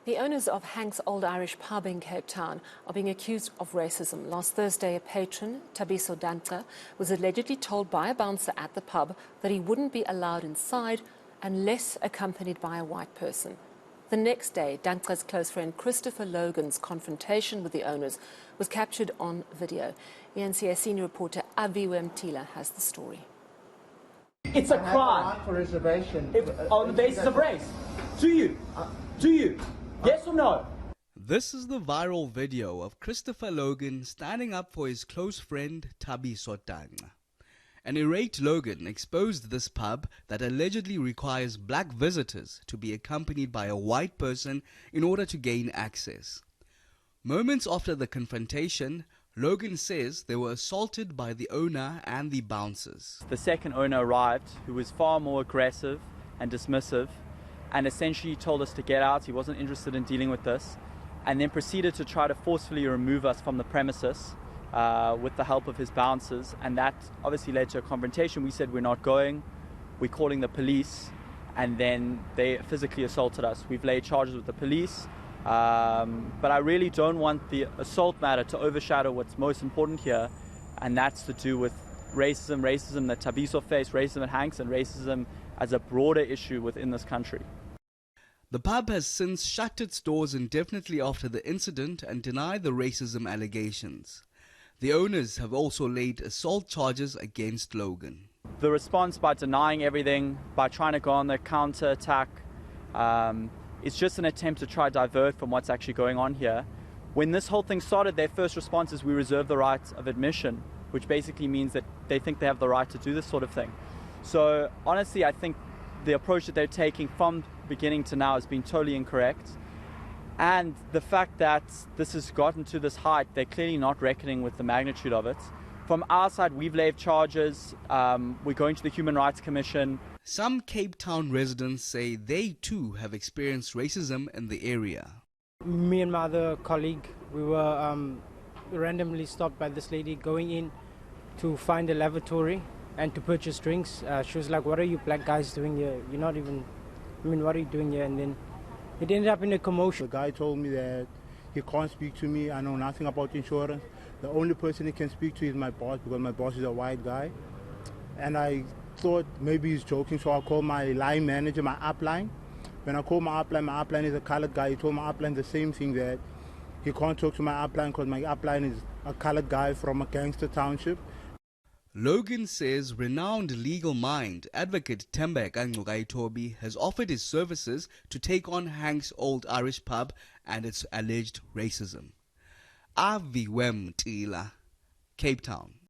The owners of Hank's Old Irish pub in Cape Town are being accused of racism. Last Thursday, a patron, Thabiso Danca, was allegedly told by a bouncer at the pub that he wouldn't be allowed inside unless accompanied by a white person. The next day, Danca's close friend Christopher Logan's confrontation with the owners was captured on video. eNCA senior reporter Aviwe Mtila has the story. It's a crime for reservation on the basis of race. Do you? Yes or no? This is the viral video of Christopher Logan standing up for his close friend Thabiso Danca. An irate Logan exposed this pub that allegedly requires black visitors to be accompanied by a white person in order to gain access. Moments after the confrontation, Logan says they were assaulted by the owner and the bouncers. The second owner arrived, who was far more aggressive and dismissive, and essentially told us to get out. He wasn't interested in dealing with this, and then proceeded to try to forcefully remove us from the premises with the help of his bouncers, and that obviously led to a confrontation. We said we're not going, we're calling the police, and then they physically assaulted us. We've laid charges with the police, but I really don't want the assault matter to overshadow what's most important here, and that's to do with racism that Thabiso faced, racism at Hank's, and racism as a broader issue within this country. The pub has since shut its doors indefinitely after the incident and denied the racism allegations. The owners have also laid assault charges against Logan. The response by denying everything, by trying to go on the counter-attack, it's just an attempt to try to divert from what's actually going on here. When this whole thing started, their first response is we reserve the right of admission, which basically means that they think they have the right to do this sort of thing. So honestly, I think the approach that they're taking from beginning to now has been totally incorrect. And the fact that this has gotten to this height, they're clearly not reckoning with the magnitude of it. From our side, we've laid charges. We're going to the Human Rights Commission. Some Cape Town residents say they too have experienced racism in the area. Me and my other colleague, we were randomly stopped by this lady going in to find a lavatory and to purchase drinks. She was like, "What are you black guys doing here? You're not even, what are you doing here?" And then it ended up in a commotion. The guy told me that he can't speak to me. I know nothing about insurance. The only person he can speak to is my boss, because my boss is a white guy. And I thought maybe he's joking, so I called my line manager, my upline. When I called my upline is a colored guy. He told my upline the same thing, that he can't talk to my upline because my upline is a colored guy from a gangster township. Logan says renowned legal mind advocate Toby has offered his services to take on Hank's Old Irish pub and its alleged racism. Aviwe Mtila, Cape Town.